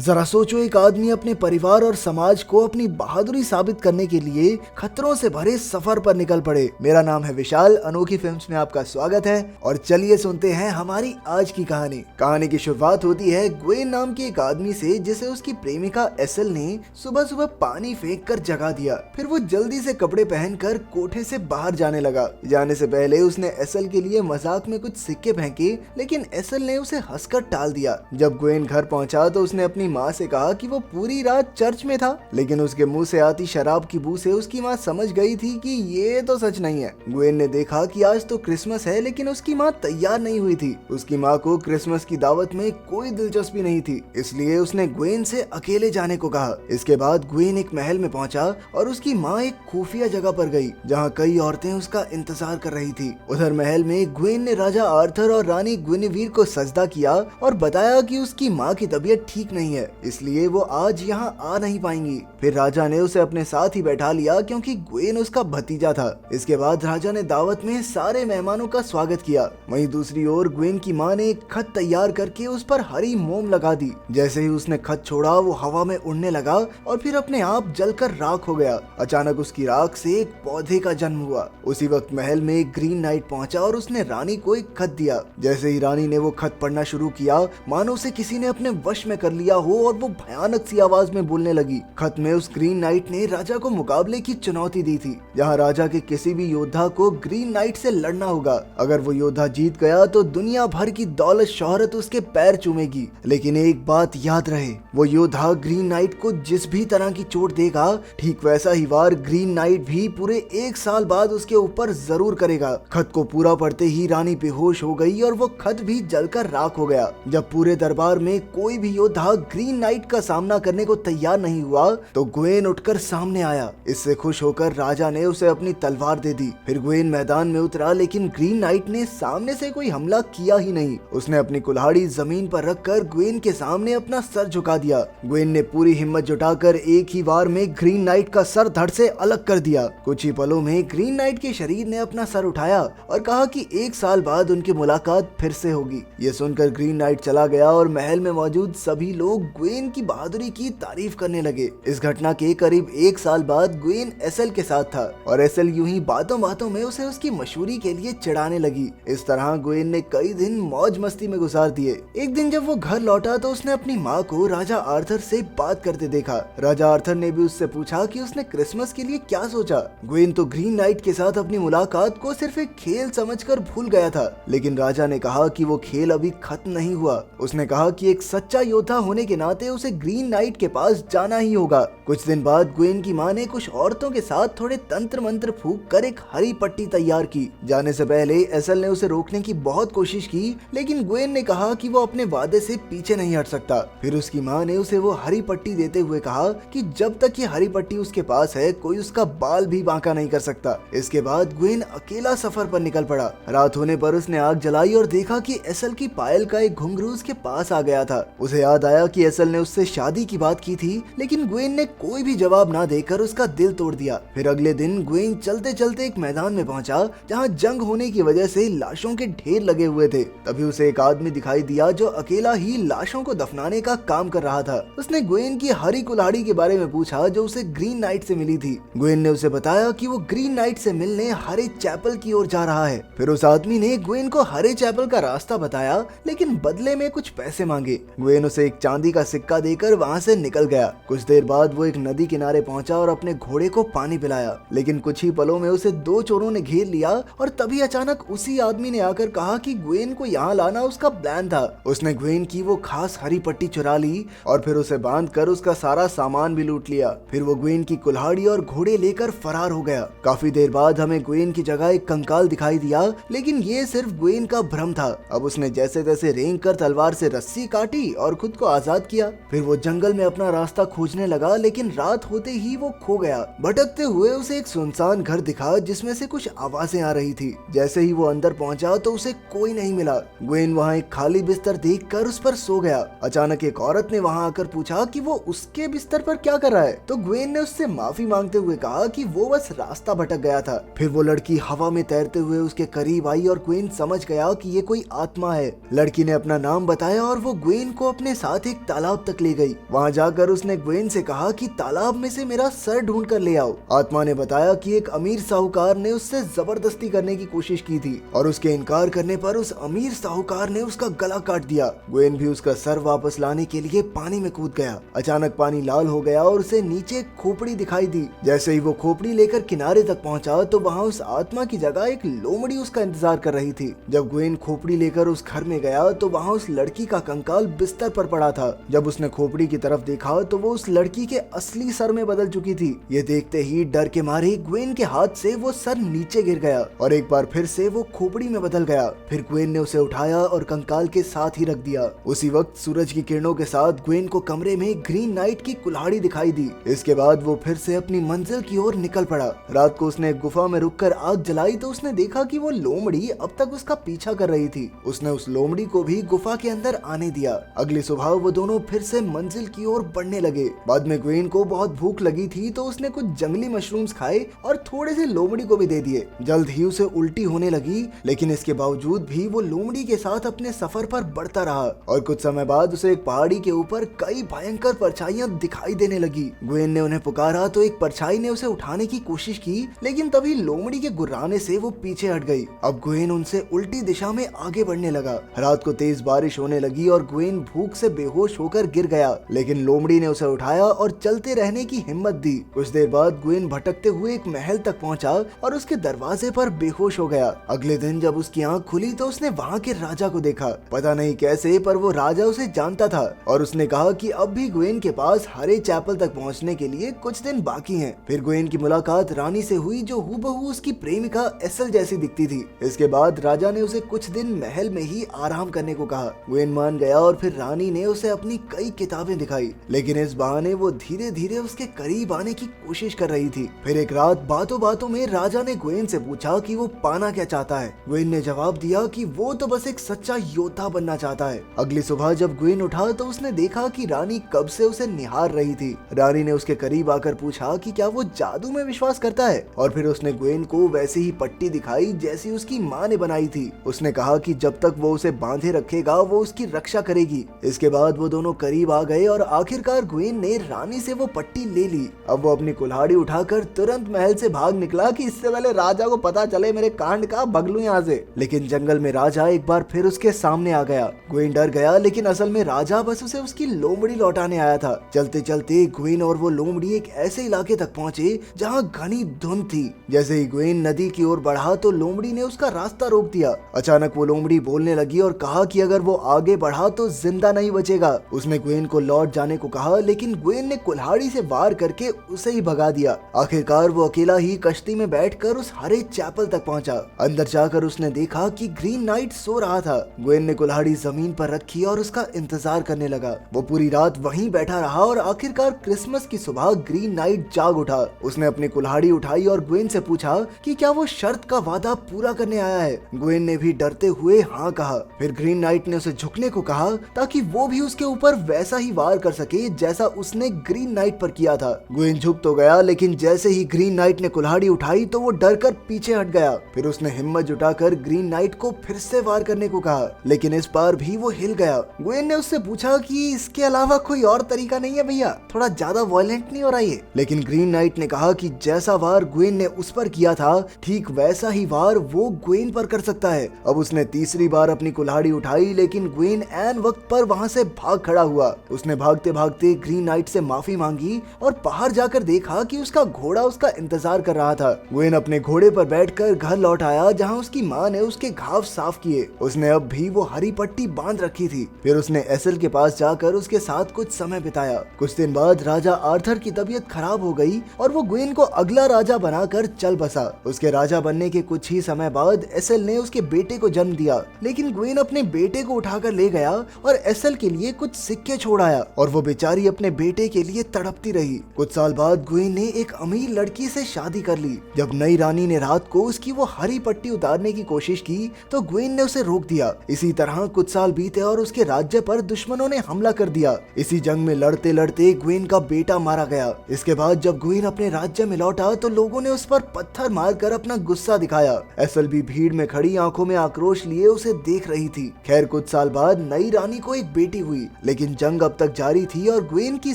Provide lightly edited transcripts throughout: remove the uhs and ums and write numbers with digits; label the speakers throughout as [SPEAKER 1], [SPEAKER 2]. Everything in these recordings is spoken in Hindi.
[SPEAKER 1] जरा सोचो, एक आदमी अपने परिवार और समाज को अपनी बहादुरी साबित करने के लिए खतरों से भरे सफर पर निकल पड़े। मेरा नाम है विशाल, अनोखी फिल्म्स में आपका स्वागत है और चलिए सुनते हैं हमारी आज की कहानी। कहानी की शुरुआत होती है ग्वेन नाम के एक आदमी से, जिसे उसकी प्रेमिका एसल ने सुबह सुबह पानी फेंक कर जगा दिया। फिर वो जल्दी से कपड़े पहनकर कोठे से बाहर जाने लगा। जाने से पहले उसने एसल के लिए मजाक में कुछ सिक्के फेंके, लेकिन एसल ने उसे हंसकर टाल दिया। जब ग्वेन घर पहुंचा तो उसने अपनी माँ से कहा कि वो पूरी रात चर्च में था, लेकिन उसके मुंह से आती शराब की बू से उसकी माँ समझ गई थी कि ये तो सच नहीं है। ग्वेन ने देखा कि आज तो क्रिसमस है, लेकिन उसकी माँ तैयार नहीं हुई थी। उसकी माँ को क्रिसमस की दावत में कोई दिलचस्पी नहीं थी, इसलिए उसने ग्वेन से अकेले जाने को कहा। इसके बाद ग्वेन एक महल में पहुंचा और उसकी माँ एक खुफिया जगह पर गई, जहाँ कई औरतें उसका इंतजार कर रही थी। उधर महल में ग्वेन ने राजा आर्थर और रानी ग्विनेवीर को सजदा किया और बताया कि उसकी माँ की तबीयत ठीक नहीं है, इसलिए वो आज यहाँ आ नहीं पाएंगी। फिर राजा ने उसे अपने साथ ही बैठा लिया, क्योंकि ग्वेन उसका भतीजा था। इसके बाद राजा ने दावत में सारे मेहमानों का स्वागत किया। वहीं दूसरी ओर ग्वेन की माँ ने एक खत तैयार करके उस पर हरी मोम लगा दी। जैसे ही उसने खत छोड़ा, वो हवा में उड़ने लगा और फिर अपने आप जलकर राख हो गया। अचानक उसकी राख से एक पौधे का जन्म हुआ। उसी वक्त महल में एक ग्रीन नाइट पहुंचा और उसने रानी को एक खत दिया। जैसे ही रानी ने वो खत पढ़ना शुरू किया, मानो उसे किसी ने अपने वश में कर लिया हो और वो भयानक सी आवाज में बोलने लगी। खत में उस ग्रीन नाइट ने राजा को मुकाबले की चुनौती दी थी, जहां राजा के किसी भी योद्धा को ग्रीन नाइट से लड़ना होगा। अगर वो योद्धा जीत गया तो दुनिया भर की दौलत शोहरत उसके पैर चूमेगी, लेकिन एक बात याद रहे, वो योद्धा ग्रीन नाइट को जिस भी तरह की चोट देगा, ठीक वैसा ही वार ग्रीन नाइट भी पूरे 1 साल बाद उसके ऊपर जरूर करेगा। खत को पूरा पढ़ते ही रानी बेहोश हो गई और वो खत भी जलकर राख हो गया। जब पूरे दरबार में कोई भी योद्धा ग्रीन नाइट का सामना करने को तैयार नहीं हुआ, तो ग्वेन उठकर सामने आया। इससे खुश होकर राजा ने उसे अपनी तलवार दे दी। फिर ग्वेन मैदान में उतरा, लेकिन ग्रीन नाइट ने सामने से कोई हमला किया ही नहीं। उसने अपनी कुल्हाड़ी जमीन पर रखकर ग्वेन के सामने अपना सर झुका दिया। ग्वेन ने पूरी हिम्मत जुटाकर एक ही वार में ग्रीन नाइट का सर धड़ से अलग कर दिया। कुछ ही पलों में ग्रीन नाइट के शरीर ने अपना सर उठाया और कहा कि 1 साल बाद उनकी मुलाकात फिर से होगी। ये सुनकर ग्रीन नाइट चला गया और महल में मौजूद सभी लोग ग्वेन की बहादुरी की तारीफ करने लगे। इस घटना के करीब 1 साल बाद ग्वेन एसल के साथ था और एसल यूं ही बातों बातों में उसे उसकी मशहूरी के लिए चिढ़ाने लगी। इस तरह ग्वेन ने कई दिन मौज मस्ती में गुजार दिए। एक दिन जब वो घर लौटा तो उसने अपनी माँ को राजा आर्थर से बात करते देखा। राजा आर्थर ने भी उससे पूछा कि उसने क्रिसमस के लिए क्या सोचा। ग्वेन तो ग्रीन नाइट के साथ अपनी मुलाकात को सिर्फ एक खेल समझकर भूल गया था, लेकिन राजा ने कहा कि वो खेल अभी खत्म नहीं हुआ। उसने कहा कि एक सच्चा योद्धा होने के नाते उसे ग्रीन नाइट के पास जाना ही होगा। कुछ दिन बाद ग्वेन की माँ ने कुछ औरतों के साथ थोड़े तंत्र मंत्र फूंक कर एक हरी पट्टी तैयार की। जाने से पहले एसल ने उसे रोकने की बहुत कोशिश की, लेकिन ग्वेन ने कहा कि वो अपने वादे से पीछे नहीं हट सकता। फिर उसकी माँ ने उसे वो हरी पट्टी देते हुए कहा कि जब तक ये हरी पट्टी उसके पास है, कोई उसका बाल भी बांका नहीं कर सकता। इसके बाद ग्वेन अकेला सफर पर निकल पड़ा। रात होने पर उसने आग जलाई और देखा कि एसल की पायल का एक घुंघरू उसके पास आ गया था। उसे याद आया कि एसल ने उससे शादी की बात की थी, लेकिन ग्वेन ने कोई भी जवाब ना देकर उसका दिल तोड़ दिया। फिर अगले दिन ग्वेन चलते चलते एक मैदान में पहुंचा, जहां जंग होने की वजह से लाशों के ढेर लगे हुए थे। तभी उसे एक आदमी दिखाई दिया जो अकेला ही लाशों को दफनाने का काम कर रहा था। उसने ग्वेन की हरी कुल्हाड़ी के बारे में पूछा जो उसे ग्रीन नाइट से मिली थी। ग्वेन ने उसे बताया कि वो ग्रीन नाइट से मिलने हरे चैपल की ओर जा रहा है। फिर उस आदमी ने ग्वेन को हरे चैपल का रास्ता बताया, लेकिन बदले में कुछ पैसे मांगे। ग्वेन उसे एक चांदी का सिक्का देकर वहाँ से निकल गया। कुछ देर बाद वो एक नदी किनारे पहुंचा और अपने घोड़े को पानी पिलाया, लेकिन कुछ ही पलों में उसे 2 चोरों ने घेर लिया और तभी अचानक उसी आदमी ने आकर कहा कि ग्वेन को यहाँ लाना उसका प्लान था। उसने ग्वेन की वो खास हरी पट्टी चुरा ली और फिर उसे बांधकर उसका सारा सामान भी लूट लिया। फिर वो ग्वेन की कुल्हाड़ी और घोड़े लेकर फरार हो गया। काफी देर बाद हमें ग्वेन की जगह एक कंकाल दिखाई दिया, लेकिन ये सिर्फ ग्वेन का भ्रम था। अब उसने जैसे तैसे रेंग कर तलवार से रस्सी काटी और खुद को आजाद किया। फिर वो जंगल में अपना रास्ता खोजने लगा, लेकिन रात होते ही वो खो गया। भटकते हुए उसे एक सुनसान घर दिखा जिसमें से कुछ आवाजें आ रही थी। जैसे ही वो अंदर पहुंचा तो उसे कोई नहीं मिला। ग्वेन वहाँ एक खाली बिस्तर देखकर उस पर सो गया। अचानक एक औरत ने वहाँ आकर पूछा कि वो उसके बिस्तर पर क्या कर रहा है, तो ग्वेन ने उससे माफी मांगते हुए कहा कि वो बस रास्ता भटक गया था। फिर वो लड़की हवा में तैरते हुए उसके करीब आई और ग्वेन समझ गया कि ये कोई आत्मा है। लड़की ने अपना नाम बताया और वो ग्वेन को अपने साथ एक तालाब तक ले गई। वहाँ जाकर उसने ग्वेन से कहा कि तालाब में से मेरा सर ढूंढ कर ले आओ। आत्मा ने बताया कि एक अमीर साहूकार ने उससे जबरदस्ती करने की कोशिश की थी और उसके इनकार करने पर उस अमीर साहूकार ने उसका गला काट दिया। ग्वेन भी उसका सर वापस लाने के लिए पानी में कूद गया। अचानक पानी लाल हो गया और उसे नीचे खोपड़ी दिखाई दी। जैसे ही वो खोपड़ी लेकर किनारे तक पहुंचा तो वहाँ उस आत्मा की जगह एक लोमड़ी उसका इंतजार कर रही थी। जब ग्वेन खोपड़ी लेकर उस घर में गया तो वहाँ उस लड़की का कंकाल बिस्तर पर पड़ा था। जब उसने खोपड़ी की तरफ देखा तो वो उस लड़की के असली सर में बदल चुकी थी। ये देखते ही डर के मारे ग्वेन के हाथ से वो सर नीचे गिर गया और एक बार फिर से वो खोपड़ी में बदल गया। फिर ग्वेन ने उसे उठाया और कंकाल के साथ ही रख दिया। उसी वक्त सूरज की किरणों के साथ ग्वेन को कमरे में ग्रीन नाइट की कुल्हाड़ी दिखाई दी। इसके बाद वो फिर से अपनी मंजिल की ओर निकल पड़ा। रात को उसने एक गुफा में रुककर आग जलाई तो उसने देखा कि वो लोमड़ी अब तक उसका पीछा कर रही थी। उसने उस लोमड़ी को भी गुफा के अंदर आने दिया। अगली सुबह वो दोनों फिर से मंजिल की ओर बढ़ने लगे। बाद में ग्वेन को बहुत भूख लगी थी तो उसने कुछ जंगली मशरूम्स खाए और थोड़े से लोमड़ी को भी दे दिए। जल्द ही उसे उल्टी होने लगी, लेकिन इसके बावजूद भी वो लोमड़ी के साथ अपने सफर पर बढ़ता रहा और कुछ समय बाद उसे एक पहाड़ी के ऊपर कई भयंकर परछाइयां दिखाई देने लगी। ग्वेन ने उन्हें पुकारा तो एक परछाई ने उसे उठाने की कोशिश की, लेकिन तभी लोमड़ी के गुर्राने से वो पीछे हट गई। अब ग्वेन उनसे उल्टी दिशा में आगे बढ़ने लगा। रात को तेज बारिश होने लगी और ग्वेन भूख से बेहोश होकर गिर गया, लेकिन लोमड़ी ने उसे उठाया और चलते रहने की हिम्मत दी। कुछ देर बाद ग्वेन भटकते हुए एक महल तक पहुंचा और उसके दरवाजे पर बेहोश हो गया। अगले दिन जब उसकी आंख खुली तो उसने वहाँ के राजा को देखा। पता नहीं कैसे पर वो राजा उसे जानता था और उसने कहा कि अब भी ग्वेन के पास हरे चैपल तक पहुंचने के लिए कुछ दिन बाकी हैं। फिर ग्वेन की मुलाकात रानी से हुई जो हूबहू उसकी प्रेमिका एसल जैसी दिखती थी। इसके बाद राजा ने उसे कुछ दिन महल में ही आराम करने को कहा। ग्वेन मान गया और फिर रानी ने उसे अपनी कई किताबें दिखाई, लेकिन इस बहाने वो धीरे धीरे उसके करीब आने की कोशिश कर रही थी। फिर एक रात बातों बातों में राजा ने ग्वेन से पूछा कि वो पाना क्या चाहता है। ग्वेन ने जवाब दिया कि वो तो बस एक सच्चा योद्धा बनना चाहता है। अगली सुबह जब ग्वेन उठा तो उसने देखा कि रानी कब से उसे निहार रही थी। रानी ने उसके करीब आकर पूछा कि क्या वो जादू में विश्वास करता है और फिर उसने ग्वेन को वैसे ही पट्टी दिखाई जैसी उसकी माँ ने बनाई थी। उसने कहा कि जब तक वो उसे बांधे रखेगा वो उसकी रक्षा करेगी। इसके बाद वो दोनों करीब आ गए और आखिरकार ग्वेन ने रानी से वो पट्टी ले ली। अब वो अपनी कुल्हाड़ी उठाकर तुरंत महल से भाग निकला कि इससे पहले राजा को पता चले मेरे कांड का, भगलू यहाँ से। लेकिन जंगल में राजा एक बार फिर उसके सामने आ गया। ग्वेन डर गया, लेकिन असल में राजा बस उसे उसकी लोमड़ी लौटाने आया था। चलते चलते ग्वेन और वो लोमड़ी एक ऐसे इलाके तक पहुँचे जहाँ घनी धुंध थी। जैसे ही ग्वेन नदी की ओर बढ़ा तो लोमड़ी ने उसका रास्ता रोक दिया। अचानक वो लोमड़ी बोलने लगी और कहा कि अगर वो आगे बढ़ा तो जिंदा नहीं बचेगा। उसने ग्वेन को लौट जाने को कहा, लेकिन ग्वेन ने कुल्हाड़ी से वार करके उसे ही भगा दिया। आखिरकार वो अकेला ही कश्ती में बैठकर उस हरे चैपल तक पहुंचा। अंदर जाकर उसने देखा कि ग्रीन नाइट सो रहा था। ग्वेन ने कुल्हाड़ी जमीन पर रखी और उसका इंतजार करने लगा। वो पूरी रात वहीं बैठा रहा और आखिरकार क्रिसमस की सुबह ग्रीन नाइट जाग उठा। उसने अपनी कुल्हाड़ी उठाई और ग्वेन से पूछा कि क्या वो शर्त का वादा पूरा करने आया है। ग्वेन ने भी डरते हुए हाँ कहा। फिर ग्रीन नाइट ने उसे झुकने को कहा ताकि वो भी उसके ऊपर वैसा ही वार कर सके जैसा उसने ग्रीन नाइट पर किया था। ग्वेन झुक तो गया, लेकिन जैसे ही ग्रीन नाइट ने कुल्हाड़ी उठाई तो वो डर कर पीछे हट गया। फिर उसने हिम्मत जुटाकर ग्रीन नाइट को फिर से वार करने को कहा, लेकिन इस बार भी वो हिल गया। ग्वेन ने उससे पूछा कि इसके अलावा कोई और तरीका नहीं है भैया, थोड़ा ज्यादा वायलेंट नहीं हो रहा ये। लेकिन ग्रीन नाइट ने कहा कि जैसा वार ग्वेन ने उस पर किया था ठीक वैसा ही वार वो ग्वेन पर कर सकता है। अब उसने तीसरी बार अपनी कुल्हाड़ी उठाई, लेकिन ग्वेन ऐन वक्त पर वहाँ से भाग खड़ा हुआ। उसने भागते भागते ग्रीन नाइट से माफी मांगी और बाहर जाकर देखा कि उसका घोड़ा उसका इंतजार कर रहा था। ग्वेन अपने घोड़े पर बैठकर घर लौट आया जहाँ उसकी माँ ने उसके घाव साफ किए। उसने अब भी वो हरी पट्टी बांध रखी थी। फिर उसने एसल के पास जाकर उसके साथ कुछ समय बिताया। कुछ दिन बाद राजा आर्थर की तबीयत खराब हो गई और वो ग्वेन को अगला राजा बनाकर चल बसा। उसके राजा बनने के कुछ ही समय बाद एसल ने उसके बेटे को जन्म दिया, लेकिन ग्वेन अपने बेटे को उठाकर ले गया और एसल के लिए कुछ सिक्के छोड़ आया और वो बेचारी अपने बेटे के लिए तड़पती रही। कुछ साल बाद ग्वेन ने एक अमीर लड़की से शादी कर ली। जब नई रानी ने रात को उसकी वो हरी पट्टी उतारने की कोशिश की तो ग्वेन ने उसे रोक दिया। इसी तरह कुछ साल बीते और उसके राज्य पर दुश्मनों ने हमला कर दिया। इसी जंग में लड़ते लड़ते ग्वेन का बेटा मारा गया। इसके बाद जब ग्वेन अपने राज्य में लौटा तो लोगों ने उस पर पत्थर मारकर अपना गुस्सा दिखाया। एसल भी भीड़ में खड़ी आंखों में आक्रोश लिए उसे देख रही थी। खैर कुछ साल बाद नई रानी को एक बेटी हुई। लेकिन जंग अब तक जारी थी और ग्वेन की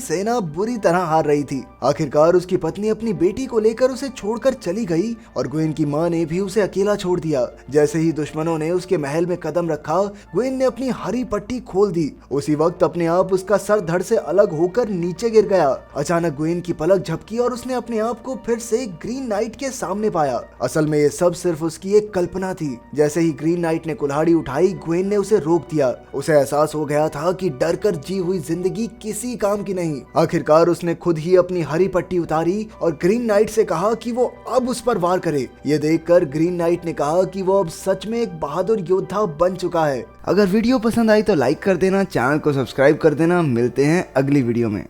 [SPEAKER 1] सेना बुरी तरह हार रही थी। आखिरकार उसकी पत्नी अपनी बेटी को लेकर उसे छोड़कर चली गई और ग्वेन की मां ने भी उसे अकेला छोड़ दिया। जैसे ही दुश्मनों ने उसके महल में कदम रखा, ग्वेन ने अपनी हरी पट्टी खोल दी। उसी वक्त अपने आप उसका सर धड़ से अलग होकर नीचे गिर गया। अचानक ग्वेन की पलक झपकी और उसने अपने आप को फिर से ग्रीन नाइट के सामने पाया। असल में ये सब सिर्फ उसकी एक कल्पना थी। जैसे ही ग्रीन नाइट ने कुल्हाड़ी उठाई, ग्वेन ने उसे रोक दिया। उसे एहसास हो गया था कि डर कर जी हुई जिंदगी किसी काम की नहीं। आखिरकार उसने खुद ही अपनी हरी पट्टी उतारी और ग्रीन नाइट से कहा कि वो अब उस पर वार करे। ये देखकर ग्रीन नाइट ने कहा कि वो अब सच में एक बहादुर योद्धा बन चुका है। अगर वीडियो पसंद आई तो लाइक कर देना, चैनल को सब्सक्राइब कर देना। मिलते हैं अगली वीडियो में।